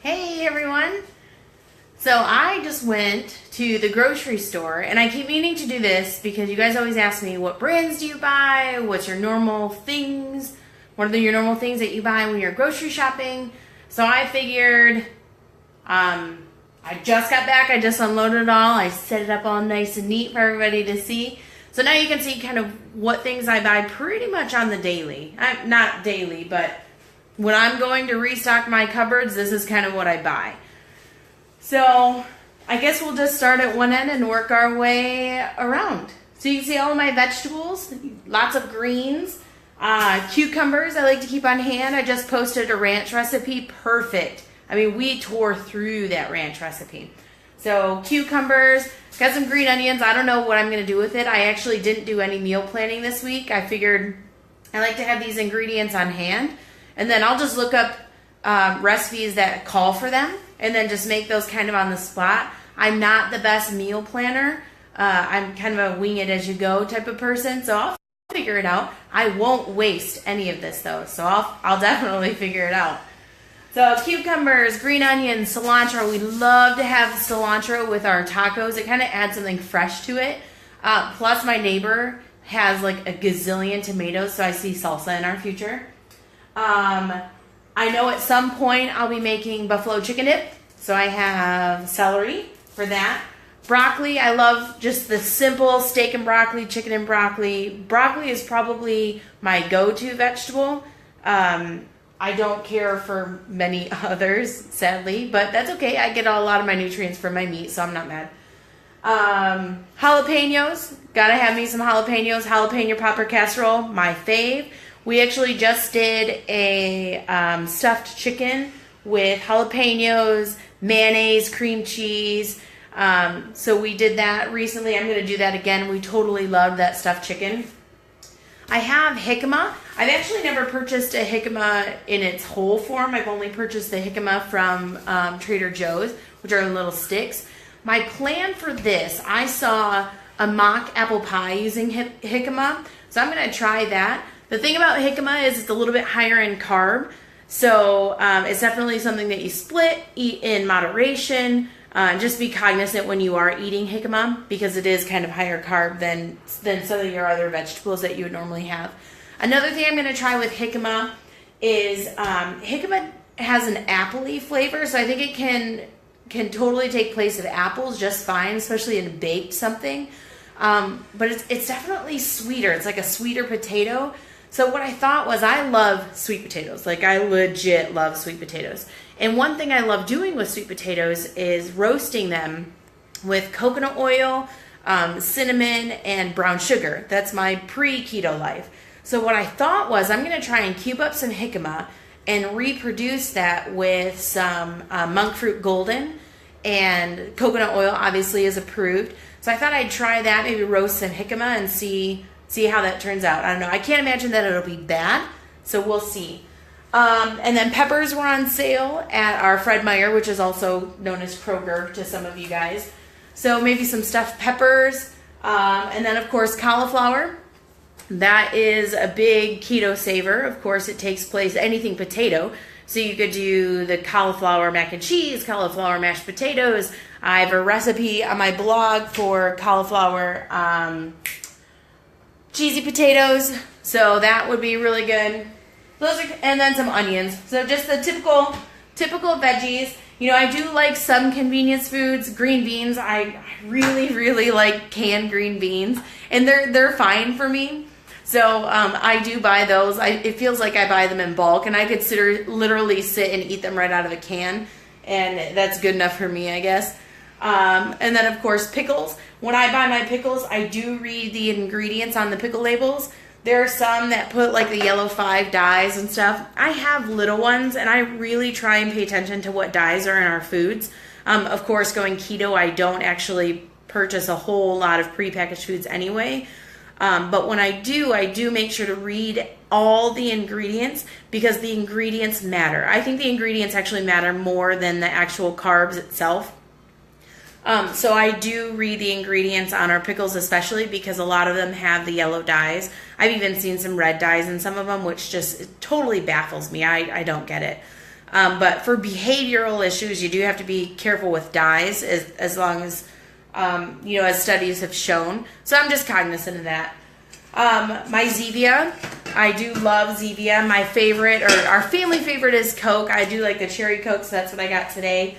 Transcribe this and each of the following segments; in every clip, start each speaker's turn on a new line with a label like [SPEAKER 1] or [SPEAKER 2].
[SPEAKER 1] Hey everyone! So I just went to the grocery store, and I keep meaning to do this because you guys always ask me, what brands do you buy? What's your normal things? What are your normal things that you buy when you're grocery shopping? So I figured, I just got back, I just unloaded it all, I set it up all nice and neat for everybody to see. So now you can see kind of what things I buy pretty much on the daily. Not daily, but when I'm going to restock my cupboards, this is kind of what I buy. So I guess we'll just start at one end and work our way around. So you can see all of my vegetables, lots of greens, cucumbers I like to keep on hand. I just posted a ranch recipe, perfect. I mean, we tore through that ranch recipe. So cucumbers, got some green onions. I don't know what I'm going to do with it. I actually didn't do any meal planning this week. I figured I like to have these ingredients on hand. And then I'll just look up recipes that call for them and then just make those kind of on the spot. I'm not the best meal planner. I'm kind of a wing it as you go type of person. So I'll figure it out. I won't waste any of this though. So I'll definitely figure it out. So cucumbers, green onions, cilantro. We love to have cilantro with our tacos. It kind of adds something fresh to it. Plus my neighbor has like a gazillion tomatoes, so I see salsa in our future. I know at some point I'll be making buffalo chicken dip. So I have celery for that. Broccoli, I love just the simple steak and broccoli, chicken and broccoli. Broccoli is probably my go-to vegetable. I don't care for many others, sadly, but that's okay. I get a lot of my nutrients from my meat, so I'm not mad. Jalapenos, gotta have me some jalapenos. Jalapeno popper casserole, my fave. We actually just did a stuffed chicken with jalapenos, mayonnaise, cream cheese. So we did that recently. I'm going to do that again. We totally loved that stuffed chicken. I have jicama. I've actually never purchased a jicama in its whole form. I've only purchased the jicama from Trader Joe's, which are little sticks. My plan for this, I saw a mock apple pie using jicama, so I'm going to try that. The thing about jicama is it's a little bit higher in carb, so it's definitely something that you split, eat in moderation. Just be cognizant when you are eating jicama because it is kind of higher carb than some of your other vegetables that you would normally have. Another thing I'm going to try with jicama is jicama has an apple-y flavor, so I think it can totally take place of apples just fine, especially in baked something. But it's definitely sweeter. It's like a sweeter potato. So what I thought was I love sweet potatoes. Like I legit love sweet potatoes. And one thing I love doing with sweet potatoes is roasting them with coconut oil, cinnamon, and brown sugar. That's my pre-keto life. So what I thought was I'm going to try and cube up some jicama and reproduce that with some monk fruit golden, and coconut oil obviously is approved. So I thought I'd try that, maybe roast some jicama and see how that turns out. I don't know. I can't imagine that it'll be bad, so we'll see. And then peppers were on sale at our Fred Meyer, which is also known as Kroger to some of you guys. So maybe some stuffed peppers. And then, of course, cauliflower. That is a big keto saver. Of course, it takes place anything potato. So you could do the cauliflower mac and cheese, cauliflower mashed potatoes. I have a recipe on my blog for cauliflower cheesy potatoes, so that would be really good. And then some onions. So just the typical veggies. You know, I do like some convenience foods. Green beans, I really like canned green beans, and they're fine for me. So I do buy those. It feels like I buy them in bulk, and I could literally sit and eat them right out of a can, and that's good enough for me, I guess. And then, of course, pickles. When I buy my pickles, I do read the ingredients on the pickle labels. There are some that put like the yellow 5 dyes and stuff. I have little ones, and I really try and pay attention to what dyes are in our foods. Of course, going keto, I don't actually purchase a whole lot of prepackaged foods anyway. But when I do make sure to read all the ingredients because the ingredients matter. I think the ingredients actually matter more than the actual carbs itself. So I do read the ingredients on our pickles, especially because a lot of them have the yellow dyes. I've even seen some red dyes in some of them, which just totally baffles me. I don't get it. But for behavioral issues, you do have to be careful with dyes as long as, as studies have shown. So I'm just cognizant of that. My Zevia, I do love Zevia. My favorite, or our family favorite, is Coke. I do like the cherry Coke, so that's what I got today.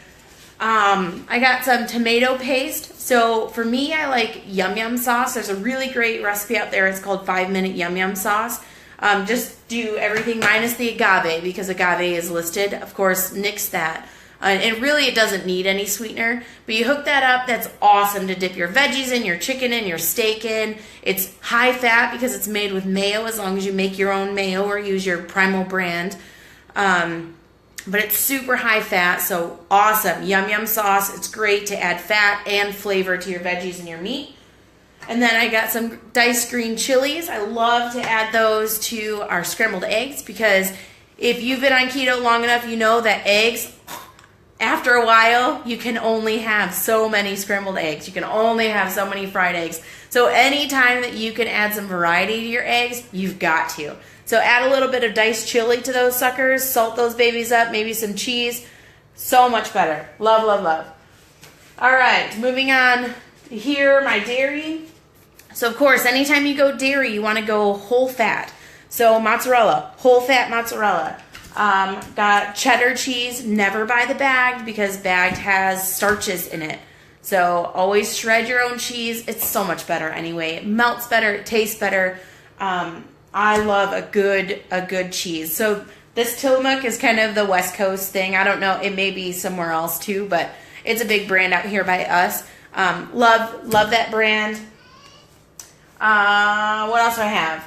[SPEAKER 1] I got some tomato paste. So for me, I like Yum Yum sauce. There's a really great recipe out there. It's called 5-minute Yum Yum sauce. Just do everything minus the agave, because agave is listed. Of course, nix that. And really, it doesn't need any sweetener. But you hook that up, that's awesome to dip your veggies in, your chicken in, your steak in. It's high fat because it's made with mayo, as long as you make your own mayo or use your Primal brand. But it's super high fat, so awesome. Yum Yum sauce. It's great to add fat and flavor to your veggies and your meat. And then I got some diced green chilies. I love to add those to our scrambled eggs, because if you've been on keto long enough, you know that eggs, after a while, you can only have so many scrambled eggs. You can only have so many fried eggs. So anytime that you can add some variety to your eggs, you've got to. So add a little bit of diced chili to those suckers, salt those babies up, maybe some cheese. So much better. Love, love, love. All right, moving on here, my dairy. So of course, anytime you go dairy, you want to go whole fat. So mozzarella, whole fat mozzarella. Got cheddar cheese. Never buy the bagged, because bagged has starches in it. So always shred your own cheese. It's so much better anyway. It melts better. It tastes better. I love a good cheese. So this Tillamook is kind of the West Coast thing. I don't know. It may be somewhere else too, but it's a big brand out here by us. Love that brand. What else do I have?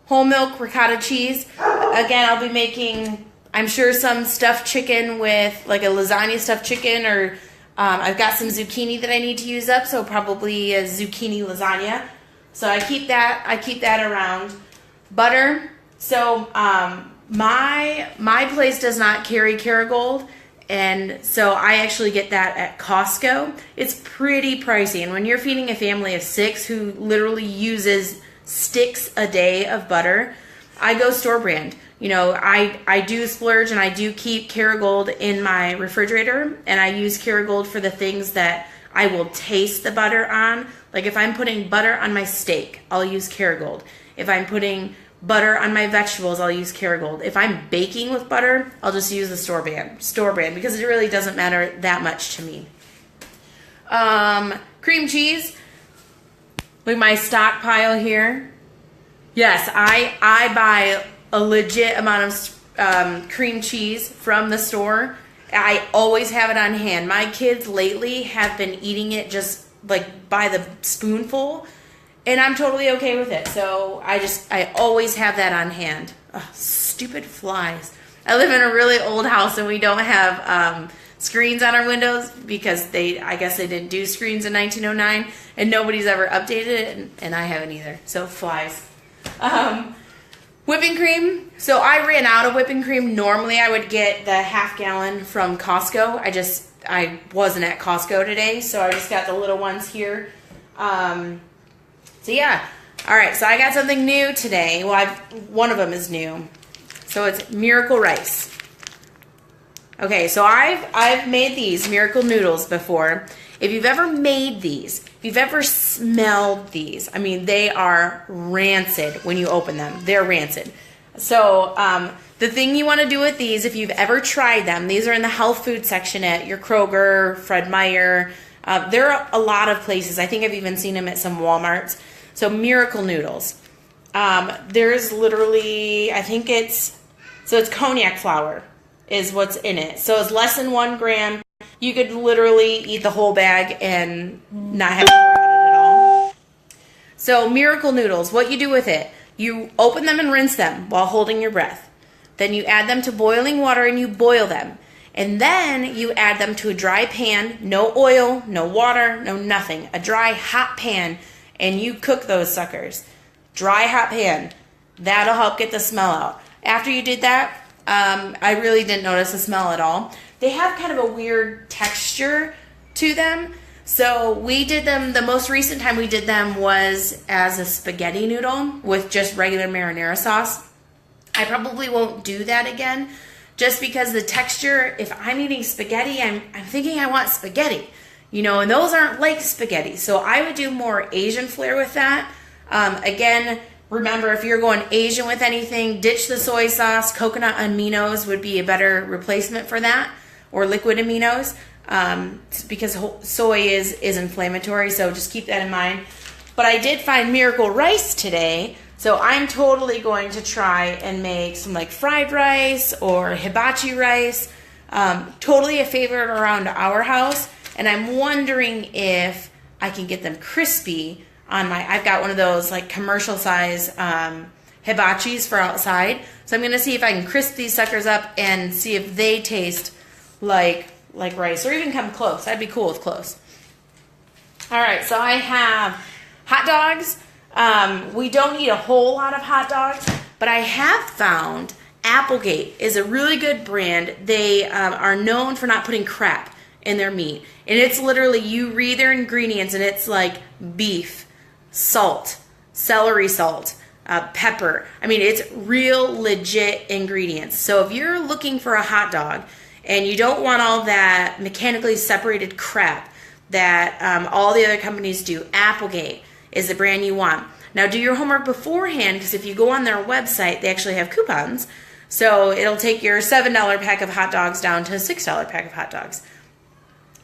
[SPEAKER 1] Whole milk ricotta cheese. Again, I'll be making, I'm sure, some stuffed chicken with like a lasagna stuffed chicken, or I've got some zucchini that I need to use up, so probably a zucchini lasagna. So I keep that around. Butter. So my place does not carry Kerrygold, and so I actually get that at Costco. It's pretty pricey, and when you're feeding a family of 6 who literally uses sticks a day of butter, I go store brand. I do splurge, and I do keep Kerrygold in my refrigerator, and I use Kerrygold for the things that I will taste the butter on. Like if I'm putting butter on my steak, I'll use Kerrygold. If I'm putting butter on my vegetables, I'll use Kerrygold. If I'm baking with butter, I'll just use the store brand, because it really doesn't matter that much to me. Cream cheese. Look at my stockpile here. Yes, I buy a legit amount of cream cheese from the store. I always have it on hand. My kids lately have been eating it just like by the spoonful, and I'm totally okay with it. So I always have that on hand. Ugh, stupid flies. I live in a really old house, and we don't have screens on our windows, because I guess they didn't do screens in 1909, and nobody's ever updated it, and I haven't either. So flies. Whipping cream. So I ran out of whipping cream. Normally I would get the half gallon from Costco. I wasn't at Costco today, so I just got the little ones here. So yeah. All right, so I got something new today. Well, one of them is new. So it's Miracle Rice. Okay, so I've made these Miracle Noodles before. If you've ever made these, if you've ever smelled these, I mean, they are rancid when you open them. They're rancid. So the thing you want to do with these, if you've ever tried them, these are in the health food section at your Kroger, Fred Meyer. There are a lot of places. I think I've even seen them at some Walmarts. So Miracle Noodles. There's literally, it's cognac flour is what's in it. So it's less than 1 gram. You could literally eat the whole bag and not have to worry about it at all. So Miracle Noodles, what you do with it, you open them and rinse them while holding your breath. Then you add them to boiling water and you boil them. And then you add them to a dry pan, no oil, no water, no nothing. A dry, hot pan, and you cook those suckers. Dry, hot pan. That'll help get the smell out. After you did that, I really didn't notice the smell at all. They have kind of a weird texture to them. So we did them, the most recent time we did them was as a spaghetti noodle with just regular marinara sauce. I probably won't do that again just because the texture, if I'm eating spaghetti, I'm thinking I want spaghetti, and those aren't like spaghetti. So I would do more Asian flair with that. Again, remember, if you're going Asian with anything, ditch the soy sauce. Coconut aminos would be a better replacement for that, or liquid aminos, because soy is inflammatory, so just keep that in mind. But I did find Miracle Rice today, so I'm totally going to try and make some like fried rice or hibachi rice. Totally a favorite around our house, and I'm wondering if I can get them crispy on I've got one of those like commercial size hibachis for outside. So I'm going to see if I can crisp these suckers up and see if they taste like rice, or even come close. That'd be cool if close. All right, so I have hot dogs. We don't eat a whole lot of hot dogs, but I have found Applegate is a really good brand. They are known for not putting crap in their meat. And it's literally, you read their ingredients and it's like beef, salt, celery salt, pepper. I mean, it's real legit ingredients. So if you're looking for a hot dog and you don't want all that mechanically separated crap that all the other companies do, Applegate is the brand you want. Now do your homework beforehand, because if you go on their website, they actually have coupons. So it'll take your $7 pack of hot dogs down to a $6 pack of hot dogs.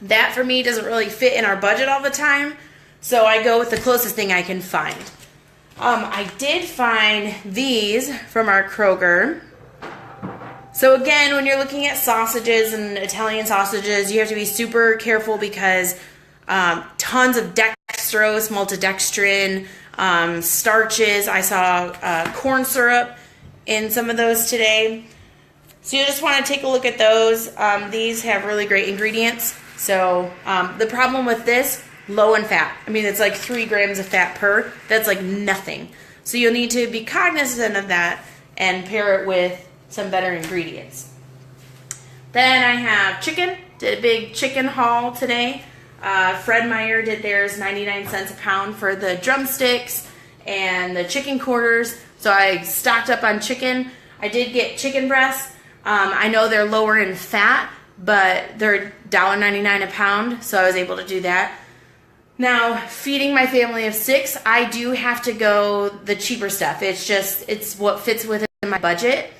[SPEAKER 1] That for me doesn't really fit in our budget all the time, so I go with the closest thing I can find. I did find these from our Kroger. So again, when you're looking at sausages and Italian sausages, you have to be super careful because tons of dextrose, maltodextrin, starches. I saw corn syrup in some of those today. So you just want to take a look at those. These have really great ingredients. So the problem with this, low in fat. I mean, it's like 3 grams of fat per. That's like nothing. So you'll need to be cognizant of that and pair it with some better ingredients. Then I have chicken. Did a big chicken haul today. Fred Meyer did theirs 99 cents a pound for the drumsticks and the chicken quarters. So I stocked up on chicken. I did get chicken breasts. I know they're lower in fat, but they're $1.99 a pound, so I was able to do that. Now, feeding my family of 6, I do have to go the cheaper stuff. It's what fits within my budget.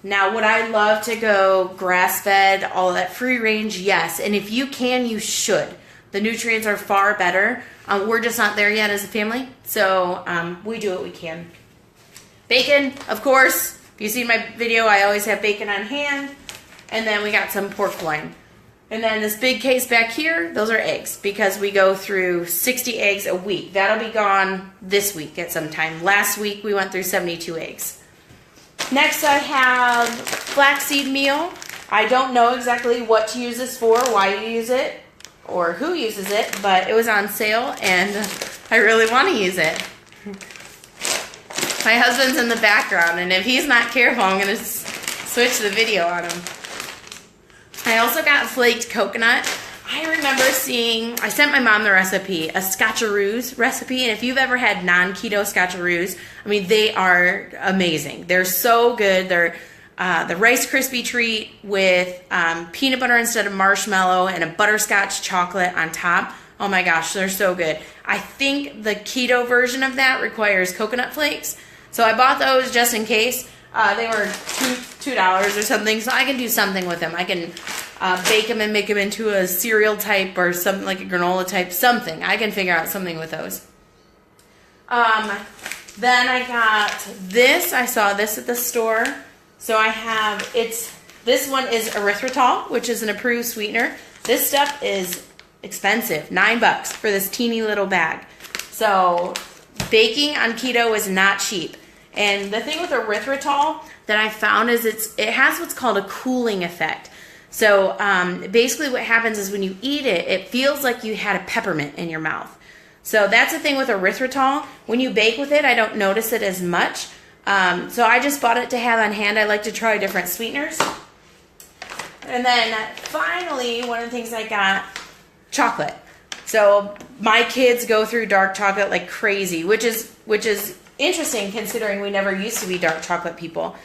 [SPEAKER 1] Now, would I love to go grass-fed, all that free range? Yes, and if you can, you should. The nutrients are far better. We're just not there yet as a family, so we do what we can. Bacon, of course. If you've seen my video, I always have bacon on hand. And then we got some pork loin. And then this big case back here, those are eggs, because we go through 60 eggs a week. That'll be gone this week at some time. Last week we went through 72 eggs. Next I have flaxseed meal. I don't know exactly what to use this for, why you use it, or who uses it, but it was on sale and I really want to use it. My husband's in the background, and if he's not careful, I'm going to switch the video on him. I also got flaked coconut. I remember I sent my mom the recipe, a scotcheroos recipe, and if you've ever had non-keto scotcheroos, I mean, they are amazing. They're so good. They're the Rice Krispie treat with peanut butter instead of marshmallow and a butterscotch chocolate on top. Oh my gosh, they're so good. I think the keto version of that requires coconut flakes, so I bought those just in case. They were $2 or something, so I can do something with them. I can bake them and make them into a cereal type or something like a granola type, something. I can figure out something with those. Then I got this. I saw this at the store. So I have, this one is erythritol, which is an approved sweetener. This stuff is expensive, $9 for this teeny little bag. So baking on keto is not cheap. And the thing with erythritol that I found is it has what's called a cooling effect. So basically what happens is when you eat it, it feels like you had a peppermint in your mouth. So that's the thing with erythritol. When you bake with it, I don't notice it as much. So I just bought it to have on hand. I like to try different sweeteners. And then finally, one of the things I got, chocolate. So my kids go through dark chocolate like crazy, which is interesting considering we never used to be dark chocolate people.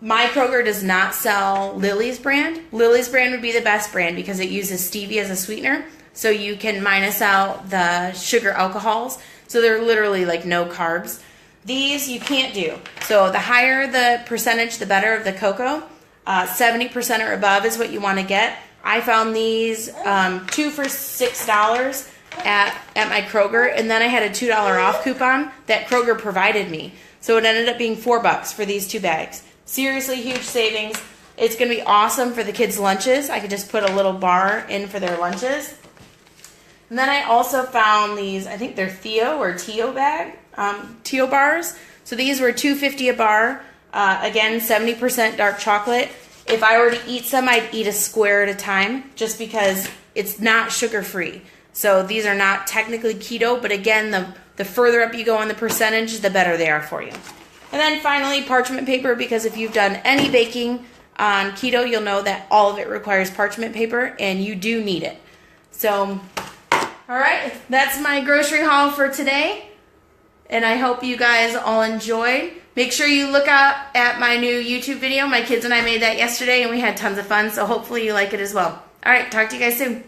[SPEAKER 1] My Kroger does not sell Lily's brand. Lily's brand would be the best brand because it uses stevia as a sweetener. So you can minus out the sugar alcohols. So they're literally like no carbs. These you can't do. So the higher the percentage, the better of the cocoa. 70% or above is what you want to get. I found these 2 for $6 at my Kroger, and then I had a $2 off coupon that Kroger provided me. So it ended up being $4 for these 2 bags. Seriously, huge savings. It's going to be awesome for the kids' lunches. I could just put a little bar in for their lunches. And then I also found these, I think they're Teo bars. So these were $2.50 a bar. Again, 70% dark chocolate. If I were to eat some, I'd eat a square at a time just because it's not sugar-free. So these are not technically keto, but again, the further up you go on the percentage, the better they are for you. And then finally, parchment paper, because if you've done any baking on keto, you'll know that all of it requires parchment paper, and you do need it. So, all right, that's my grocery haul for today, and I hope you guys all enjoyed. Make sure you look out at my new YouTube video. My kids and I made that yesterday, and we had tons of fun, so hopefully you like it as well. All right, talk to you guys soon.